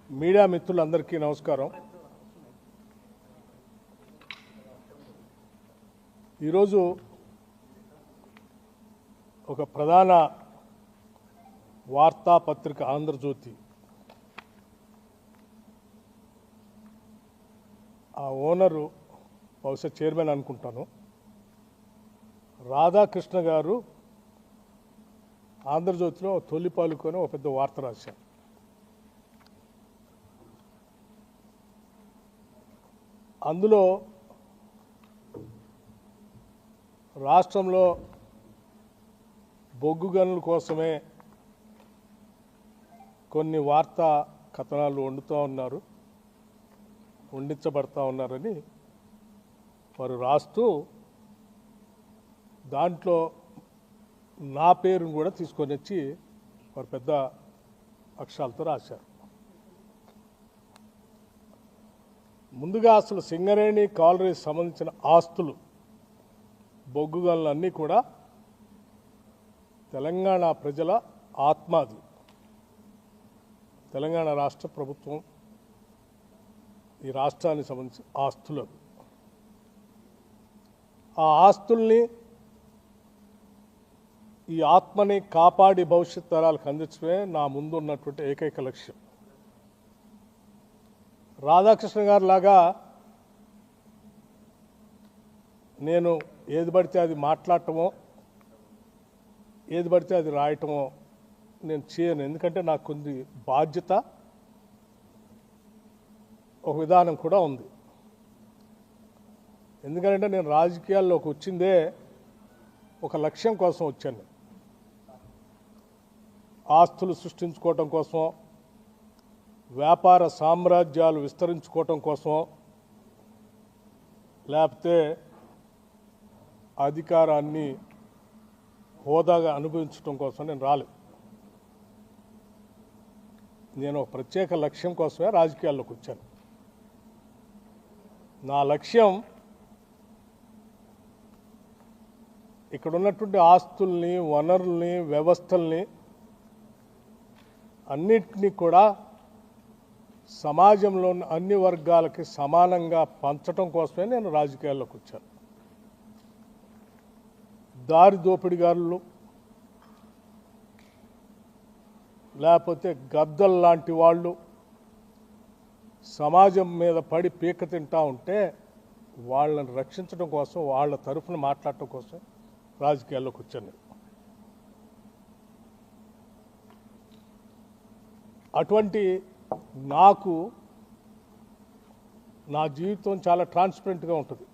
Media మిత్రులందరికీ నమస్కారం. ఈరోజు ఒక ప్రధాన వార్తాపత్రిక ఆంధ్రజ్యోతి ఆ ఓనరు బహుశా చైర్మన్ అనుకుంటాను, రాధాకృష్ణ గారు ఆంధ్రజ్యోతిలో తొలిపాలుకొని ఒక పెద్ద వార్త రాశారు. అందులో రాష్ట్రంలో బొగ్గు గనుల కోసమే కొన్ని వార్తా కథనాలు వండించబడతా ఉన్నారని వారు రాస్తూ దాంట్లో నా పేరును కూడా తీసుకొని వచ్చి వారు పెద్ద అక్షరాలతో రాశారు. ముందుగా అసలు సింగరేణి కాలరీకి సంబంధించిన ఆస్తులు బొగ్గు గనులన్నీ కూడా తెలంగాణ ప్రజల ఆత్మాది. తెలంగాణ రాష్ట్ర ప్రభుత్వం ఈ రాష్ట్రానికి సంబంధించిన ఆస్తులు. ఆ ఆస్తుల్ని, ఈ ఆత్మని కాపాడి భవిష్యత్ తరాలకు అందించడమే నా ముందు ఉన్నటువంటి ఏకైక లక్ష్యం. రాధాకృష్ణ గారు లాగా నేను ఏది పడితే అది మాట్లాడటమో, ఏది పడితే అది రాయటమో నేను చేయను. ఎందుకంటే నాకు కొన్ని బాధ్యత, ఒక విధానం కూడా ఉంది. ఎందుకంటే నేను రాజకీయాల్లోకి వచ్చిందే ఒక లక్ష్యం కోసం వచ్చాను. ఆస్తులు సృష్టించుకోవటం కోసం, వ్యాపార సామ్రాజ్యాలు విస్తరించుకోవటం కోసం, లేకపోతే అధికారాన్ని హోదాగా అనుభవించడం కోసం నేను రాలేదు. నేను ఒక ప్రత్యేక లక్ష్యం కోసమే రాజకీయాల్లోకి వచ్చాను. నా లక్ష్యం ఇక్కడ ఉన్నటువంటి ఆస్తుల్ని, వనరుల్ని, వ్యవస్థల్ని అన్నిటినీ కూడా సమాజంలో ఉన్న అన్ని వర్గాలకి సమానంగా పంచటం కోసమే నేను రాజకీయాల్లోకి వచ్చాను. దారి దోపిడిగారులు, లేకపోతే గద్దల్ లాంటి వాళ్ళు సమాజం మీద పడి పీక తింటా ఉంటే వాళ్ళని రక్షించడం కోసం, వాళ్ళ తరఫున మాట్లాడటం కోసం రాజకీయాల్లోకి వచ్చాను. అటువంటి నాకు నా జీవితం చాలా ట్రాన్స్పరెంట్గా ఉంటుంది.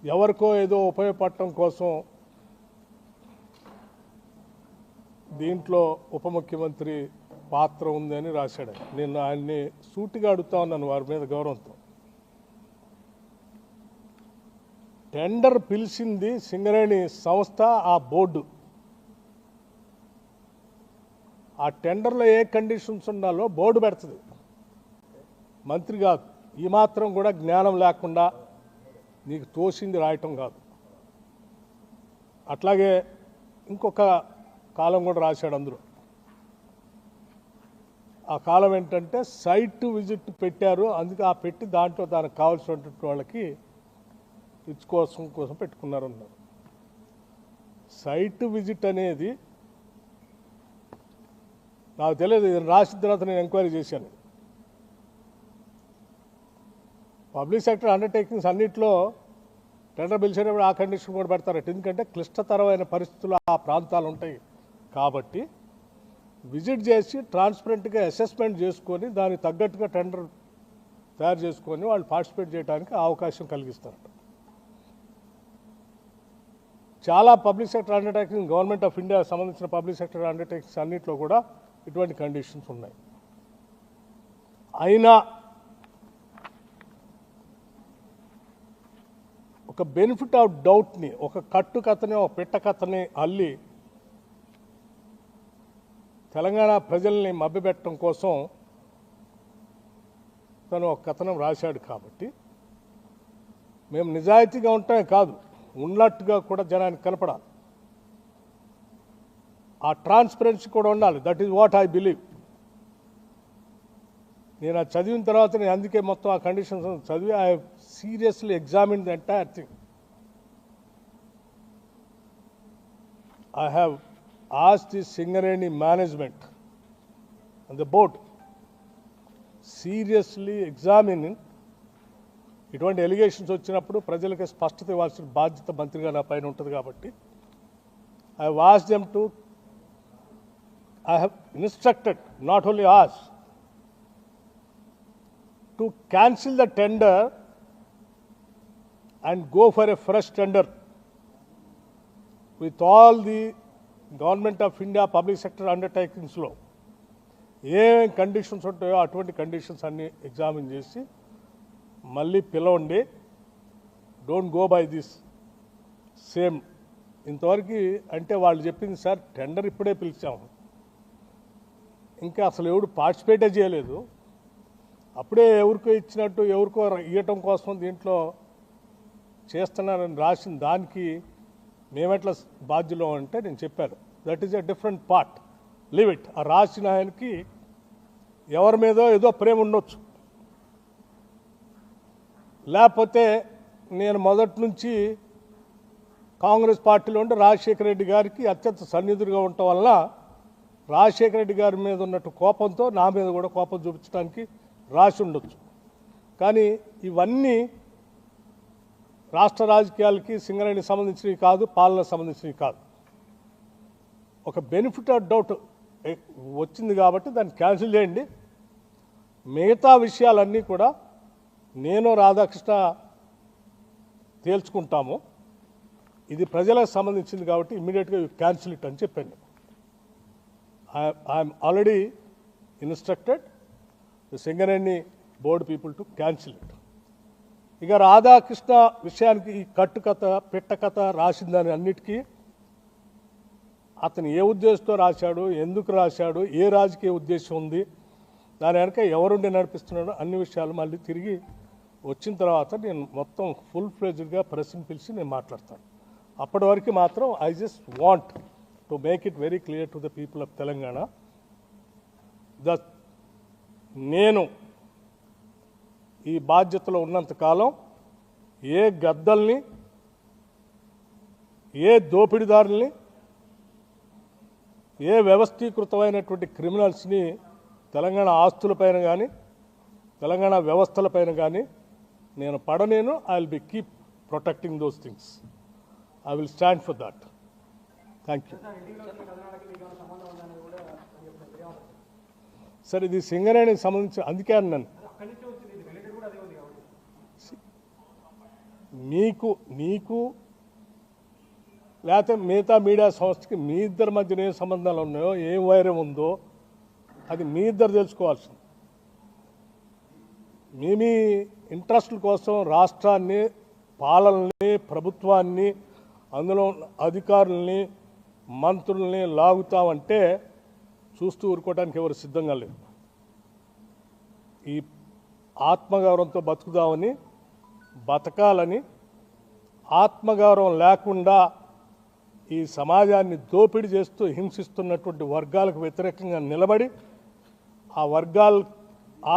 ఎవరికో ఏదో ఉపయోగపడటం కోసం దీంట్లో ఉప ముఖ్యమంత్రి పాత్ర ఉందని రాశాడు. నేను ఆయన్ని సూటిగా అడుగుతా ఉన్నాను వారి మీద గౌరవంతో. టెండర్ పిలిచింది సింగరేణి సంస్థ, ఆ బోర్డు. ఆ టెండర్లో ఏ కండిషన్స్ ఉండాలో బోర్డు పెడుతుంది, మంత్రి కాదు. ఈ మాత్రం కూడా జ్ఞానం లేకుండా నీకు తోసింది రాయటం కాదు. అట్లాగే ఇంకొక కాలం కూడా రాశాడు అందులో. ఆ కాలం ఏంటంటే సైట్ విజిట్ పెట్టారు, అందుకే ఆ పెట్టి దాంట్లో దానికి కావాల్సినటువంటి వాళ్ళకి కోసం పెట్టుకున్నారు అన్నారు. సైట్ విజిట్ అనేది నాకు తెలియదు. ఇది రాసిన తర్వాత నేను ఎంక్వైరీ చేశాను. పబ్లిక్ సెక్టర్ అండర్టేకింగ్స్ అన్నింటిలో టెండర్ పిలిచేటప్పుడు ఆ కండిషన్ కూడా పెడతారట. ఎందుకంటే క్లిష్టతరమైన పరిస్థితులు ఆ ప్రాంతాలు ఉంటాయి కాబట్టి విజిట్ చేసి ట్రాన్స్పరెంట్గా అసెస్మెంట్ చేసుకొని దానికి తగ్గట్టుగా టెండర్ తయారు చేసుకొని వాళ్ళు పార్టిసిపేట్ చేయడానికి అవకాశం కలిగిస్తారట. చాలా public sector undertaking, government of India సంబంధించిన పబ్లిక్ సెక్టర్ అండర్టేకింగ్స్ అన్నింటిలో కూడా ఇటువంటి కండిషన్స్ ఉన్నాయి. అయినా ఒక బెనిఫిట్ ఆఫ్ డౌట్ని, ఒక కట్టు కథని, ఒక పెట్ట కథని అల్లి తెలంగాణ ప్రజల్ని మభ్యపెట్టడం కోసం తను ఒక కథనం రాశాడు. కాబట్టి మేము నిజాయితీగా ఉంటామే కాదు, ఉన్నట్టుగా కూడా జనానికి కనపడాలి. ఆ ట్రాన్స్పరెన్సీ కూడా ఉండాలి. That is what I believe. నేను అది చదివిన తర్వాత నేను అందుకే మొత్తం ఆ కండిషన్స్ చదివి I seriously examine the entire thing. I have asked the Singareni management and the board seriously examining ఇటువంటి ఎలిగేషన్స్ వచ్చినప్పుడు ప్రజలకు స్పష్టత ఇవ్వాల్సిన బాధ్యత మంత్రిగా నా పైన ఉంటుంది కాబట్టి I have asked them to, I have instructed, not only asked, to cancel the tender and go for a fresh tender with all the Government of India public sector undertakings లో ఏమేమి కండిషన్స్ ఉంటాయో అటువంటి conditions అన్ని examine చేసి మళ్ళీ పిలవండి. Don't go by this same. ఇంతవరకు అంటే వాళ్ళు చెప్పింది సార్ టెండర్ ఇప్పుడే పిలిచాము, ఇంకా అసలు ఎవరు పార్టిసిపేటే చేయలేదు, అప్పుడే ఎవరికో ఇచ్చినట్టు ఎవరికో ఇవ్వటం కోసం దీంట్లో చేస్తున్నారని రాసిన దానికి మేమెట్లా బాధ్యులు అంటే నేను చెప్పాను that is a different part, leave it. ఆ రాసిన ఆయనకి ఎవరి మీదో ఏదో ప్రేమ ఉండొచ్చు, లేకపోతే నేను మొదటి నుంచి కాంగ్రెస్ పార్టీలో ఉంటే రాజశేఖర రెడ్డి గారికి అత్యంత సన్నిధులుగా ఉండటం వల్ల రాజశేఖర రెడ్డి గారి మీద ఉన్నట్టు కోపంతో నా మీద కూడా కోపం చూపించడానికి రాసి ఉండొచ్చు. కానీ ఇవన్నీ రాష్ట్ర రాజకీయాలకి సింగరేణికి సంబంధించినవి కాదు, పాలనకు సంబంధించినవి కాదు. ఒక బెనిఫిట్ ఆఫ్ డౌట్ వచ్చింది కాబట్టి దాన్ని క్యాన్సిల్ చేయండి. మిగతా విషయాలన్నీ కూడా నేను రాధాకృష్ణ తేల్చుకుంటాము. ఇది ప్రజలకు సంబంధించింది కాబట్టి ఇమ్మీడియట్గా క్యాన్సిల్ ఇట్ అని చెప్పాను. I'm already instructed the Singareni board people to cancel it. ఇక రాధాకృష్ణ విషయానికి ఈ కట్టుకథ పెట్టకథ రాసిందని అన్నిటికీ అతను ఏ ఉద్దేశంతో రాశాడు, ఎందుకు రాశాడు, ఏ రాజకీయ ఉద్దేశం ఉంది, దాని వెనక ఎవరుండి నడిపిస్తున్నాడో అన్ని విషయాలు మళ్ళీ తిరిగి వచ్చిన తర్వాత నేను మొత్తం ఫుల్ ఫ్లెజ్డ్గా ప్రెస్ని పిలిచి నేను మాట్లాడతాను. అప్పటి వరకు మాత్రం I just want to make it very clear to the people of Telangana that నేను ఈ బాధ్యతలో ఉన్నంతకాలం ఏ గద్దల్ని, ఏ దోపిడీదారుల్ని, ఏ వ్యవస్థీకృతమైనటువంటి క్రిమినల్స్ని తెలంగాణ ఆస్తులపైన కానీ తెలంగాణ వ్యవస్థలపైన కానీ నేను పడనేను. I will be keep protecting those things. I will stand for that. Thank you sir. ఇది సింగరేణికి సంబంధించి అందుకే అన్నాను నీకు లేకపోతే మిగతా మీడియా సంస్థకి మీ ఇద్దరి మధ్యన ఏ సంబంధాలు ఉన్నాయో, ఏం వైరం ఉందో అది మీ ఇద్దరు తెలుసుకోవాల్సింది. మీ ఇంట్రెస్ట్ల కోసం రాష్ట్రాన్ని, పాలనని, ప్రభుత్వాన్ని, అందులో అధికారుల్ని, మంత్రుల్ని లాగుతామంటే చూస్తూ ఊరుకోవడానికి ఎవరు సిద్ధంగా లేరు. ఈ ఆత్మగౌరవంతో బతుకుదామని, బతకాలని, ఆత్మగౌరవం లేకుండా ఈ సమాజాన్ని దోపిడీ చేస్తూ హింసిస్తున్నటువంటి వర్గాలకు వ్యతిరేకంగా నిలబడి ఆ వర్గాల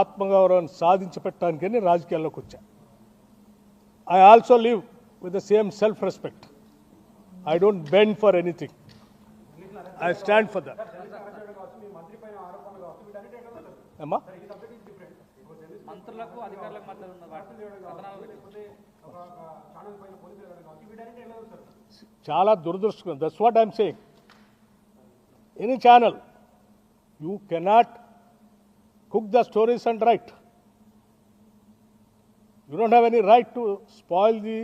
ఆత్మగౌరవాన్ని సాధించి పెట్టడానికని రాజకీయాల్లోకి వచ్చా. I also live with the same self respect. I don't bend for anything. I stand for that. అమ్మా చాలా దురదృష్టం. That's what I'm saying. Any channel you cannot cook the stories and right. You don't have any right to spoil the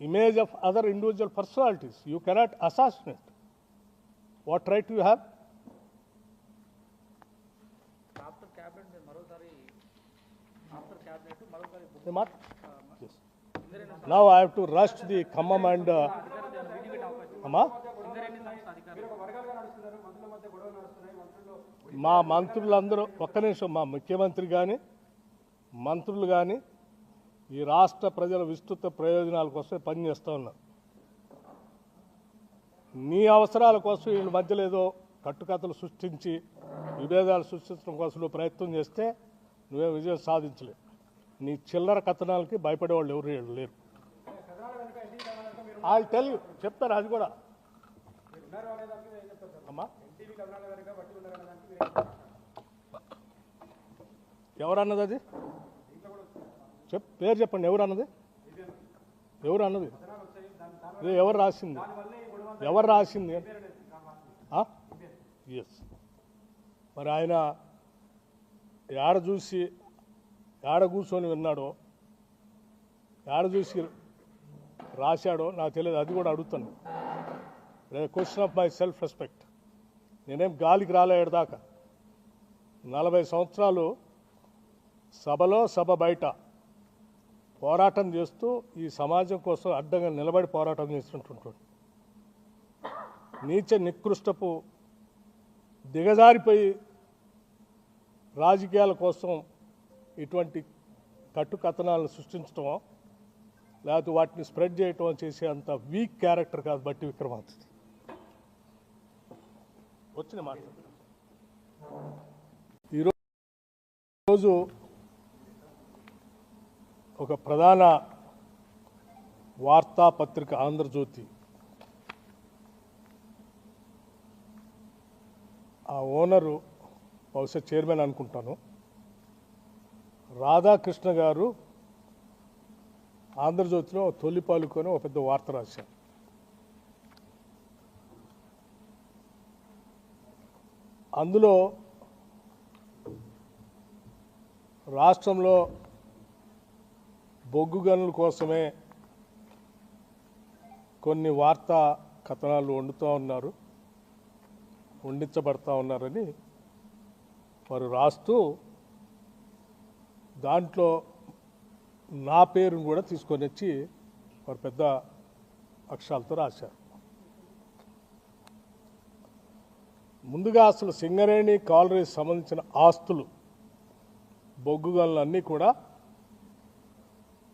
image of other individual personalities. You cannot assassinate. What right do you have? After cabinet, yes. Now I have to rush to the Khammam and Amma. మా మంత్రులందరూ ఒక్క నిమిషం, మా ముఖ్యమంత్రి కానీ మంత్రులు కానీ ఈ రాష్ట్ర ప్రజల విస్తృత ప్రయోజనాల కోసం పనిచేస్తూ ఉన్నారు. నీ అవసరాల కోసం వీళ్ళ మధ్యలో ఏదో కట్టుకథలు సృష్టించి విభేదాలు సృష్టించడం కోసం ప్రయత్నం చేస్తే నువ్వే విజయం సాధించలేవు. నీ చిల్లర కథనాలకి భయపడేవాళ్ళు ఎవరు లేరు. వాళ్ళు తెలియదు చెప్తారు అది కూడా అమ్మా. ఎవరన్నది అది పేరు చెప్పండి. ఎవరన్నది ఎవరు రాసింది ఎస్. మరి ఆయన ఏడ కూర్చొని విన్నాడో, ఏడ చూసి రాశాడో నాకు తెలియదు. అది కూడా అడుగుతాను. Question of my self respect. నేనేం గాలికి రాలేదాకా 40 సంవత్సరాలు సభలో సభ బయట పోరాటం చేస్తూ ఈ సమాజం కోసం అడ్డంగా నిలబడి పోరాటం చేస్తుంటుంటాడు. నీచ నికృష్టపు దిగజారిపోయి రాజకీయాల కోసం ఇటువంటి కట్టుకథనాలను సృష్టించడమో లేకపోతే వాటిని స్ప్రెడ్ చేయటం చేసే అంత వీక్ క్యారెక్టర్ కాదు బట్టి విక్రమార్క. వచ్చిన మాట ఈరోజు ఒక ప్రధాన వార్తాపత్రిక ఆంధ్రజ్యోతి, ఆ ఓనరు బహుశా చైర్మన్ అనుకుంటాను, రాధాకృష్ణ గారు ఆంధ్రజ్యోతిలో తొలి పాలుకొని ఒక పెద్ద వార్త రాశారు. అందులో రాష్ట్రంలో బొగ్గు గనుల కోసమే కొన్ని వార్తా కథనాలు వండించబడతా ఉన్నారని వారు రాస్తూ దాంట్లో నా పేరును కూడా తీసుకొని వచ్చి వారు పెద్ద అక్షరాలతో రాశారు. ముందుగా అసలు సింగరేణి కాలరీకి సంబంధించిన ఆస్తులు, బొగ్గు గనులు అన్నీ కూడా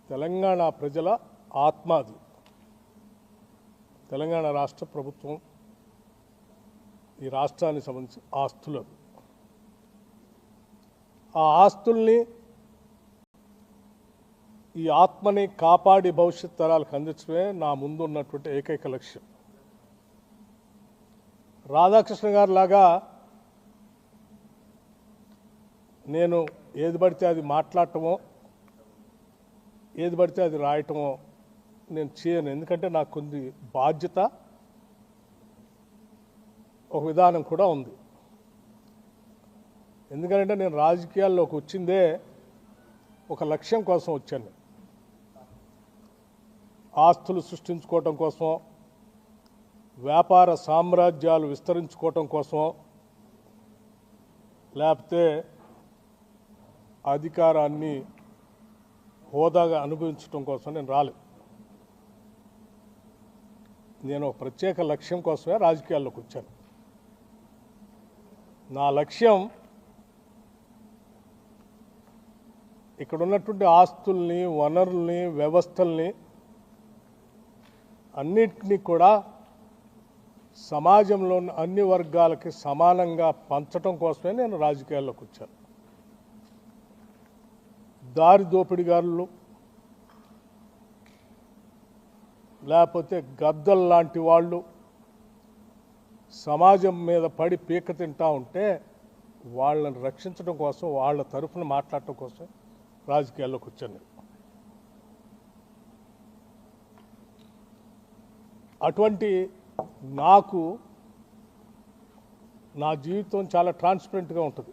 తెలంగాణ ప్రజల ఆత్మాది. తెలంగాణ రాష్ట్ర ప్రభుత్వం ఈ రాష్ట్రానికి సంబంధించిన ఆస్తులు. ఆ ఆస్తుల్ని, ఈ ఆత్మని కాపాడి భవిష్యత్ తరాలకు అందించడమే నా ముందు ఉన్నటువంటి ఏకైక లక్ష్యం. రాధాకృష్ణ గారి లాగా నేను ఏది పడితే అది మాట్లాడటమో, ఏది పడితే అది రాయటమో నేను చేయను. ఎందుకంటే నాకు కొన్ని బాధ్యత, ఒక విధానం కూడా ఉంది. ఎందుకంటే నేను రాజకీయాల్లోకి వచ్చిందే ఒక లక్ష్యం కోసం వచ్చాను. ఆస్తులు సృష్టించుకోవటం కోసం, వ్యాపార సామ్రాజ్యాలు విస్తరించుకోవటం కోసం, లేకపోతే అధికారాన్ని హోదాగా అనుభవించడం కోసం నేను రాలేదు. నేను ఒక ప్రత్యేక లక్ష్యం కోసమే రాజకీయాల్లోకి వచ్చాను. నా లక్ష్యం ఇక్కడ ఉన్నటువంటి ఆస్తుల్ని, వనరుల్ని, వ్యవస్థల్ని అన్నిటినీ కూడా సమాజంలో అన్ని వర్గాలకి సమానంగా పంచటం కోసమే నేను రాజకీయాల్లోకి వచ్చాను. దారి దోపిడిగారులు, లేకపోతే గద్దలు లాంటి వాళ్ళు సమాజం మీద పడి పీక తింటా ఉంటే వాళ్ళని రక్షించడం కోసం, వాళ్ళ తరఫున మాట్లాడటం కోసం రాజకీయాల్లోకి వచ్చాను. అటువంటి నాకు నా జీవితం చాలా ట్రాన్స్పరెంట్గా ఉంటుంది.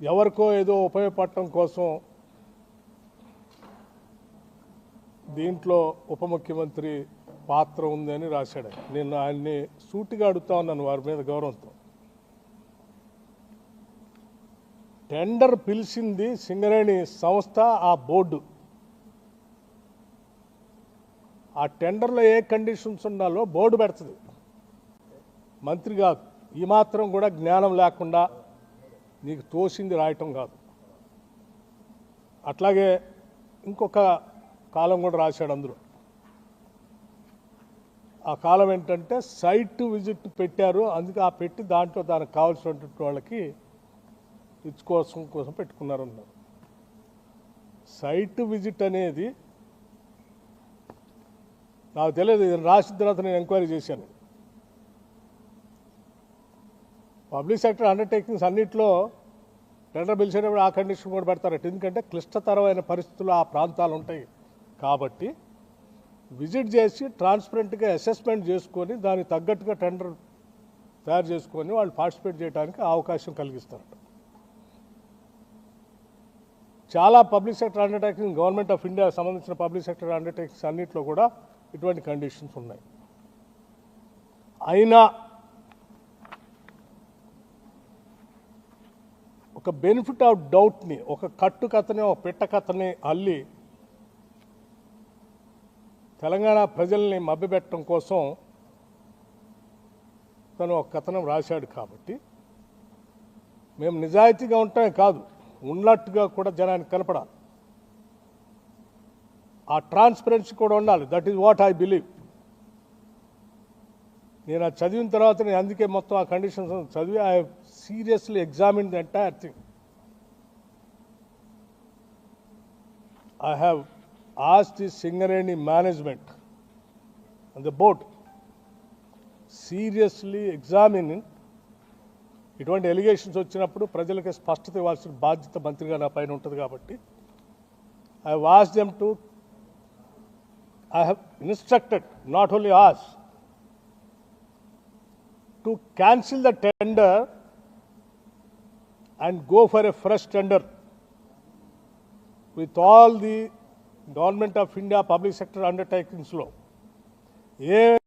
ఎవరికో ఏదో ఉపయోగపడటం కోసం దీంట్లో ఉప ముఖ్యమంత్రి పాత్ర ఉందని రాశాడు. నేను ఆయన్ని సూటిగా అడుగుతా ఉన్నాను వారి మీద గౌరవంతో. టెండర్ పిలిచింది సింగరేణి సంస్థ, ఆ బోర్డు. ఆ టెండర్లో ఏ కండిషన్స్ ఉండాలో బోర్డు పెడుతుంది, మంత్రి కాదు. ఈ మాత్రం కూడా జ్ఞానం లేకుండా నీకు తోసింది రాయటం కాదు. అట్లాగే ఇంకొక కాలం కూడా రాశాడు అందులో. ఆ కాలం ఏంటంటే సైట్ విజిట్ పెట్టారు, అందుకే ఆ పెట్టి దాంట్లో దానికి కావాల్సినటువంటి వాళ్ళకి కోసం పెట్టుకున్నారన్నారు. సైట్ విజిట్ అనేది నాకు తెలియదు, ఇది రాసిన తర్వాత నేను ఎంక్వైరీ చేశాను. పబ్లిక్ సెక్టర్ అండర్టేకింగ్స్ అన్నింటిలో టెండర్ పిలిచేటప్పుడు ఆ కండిషన్ కూడా పెడతారట. ఎందుకంటే క్లిష్టతరమైన పరిస్థితులు ఆ ప్రాంతాలు ఉంటాయి కాబట్టి విజిట్ చేసి ట్రాన్స్పరెంట్గా అసెస్మెంట్ చేసుకొని దానికి తగ్గట్టుగా టెండర్ తయారు చేసుకొని వాళ్ళు పార్టిసిపేట్ చేయడానికి అవకాశం కలిగిస్తారట. చాలా public sector undertaking government of India సంబంధించిన పబ్లిక్ సెక్టర్ అండర్టేకింగ్స్ అన్నింటిలో కూడా ఇటువంటి కండిషన్స్ ఉన్నాయి. అయినా ఒక బెనిఫిట్ ఆఫ్ డౌట్ని, ఒక కట్టు కథని, ఒక పెట్ట కథని అల్లి తెలంగాణ ప్రజల్ని మభ్యపెట్టడం కోసం తను ఒక కథనం రాశాడు. కాబట్టి మేము నిజాయితీగా ఉండటమే కాదు, ఉన్నట్టుగా కూడా జనానికి కనపడాలి. ఆ ట్రాన్స్పరెన్సీ కూడా ఉండాలి. That is what I believe. నేను అది చదివిన తర్వాత నేను అందుకే మొత్తం ఆ కండిషన్స్ చదివి I seriously examine the entire thing. I have asked the Singareni management and the board seriously examining ఇటువంటి ఎలిగేషన్స్ వచ్చినప్పుడు ప్రజలకి స్పష్టత ఇవ్వాల్సిన బాధ్యత మంత్రిగా నా పైన ఉంటుంది. కాబట్టి I have asked them to, I have instructed, not only asked, to cancel the tender and go for a fresh tender with all the Government of India public sector undertakings law.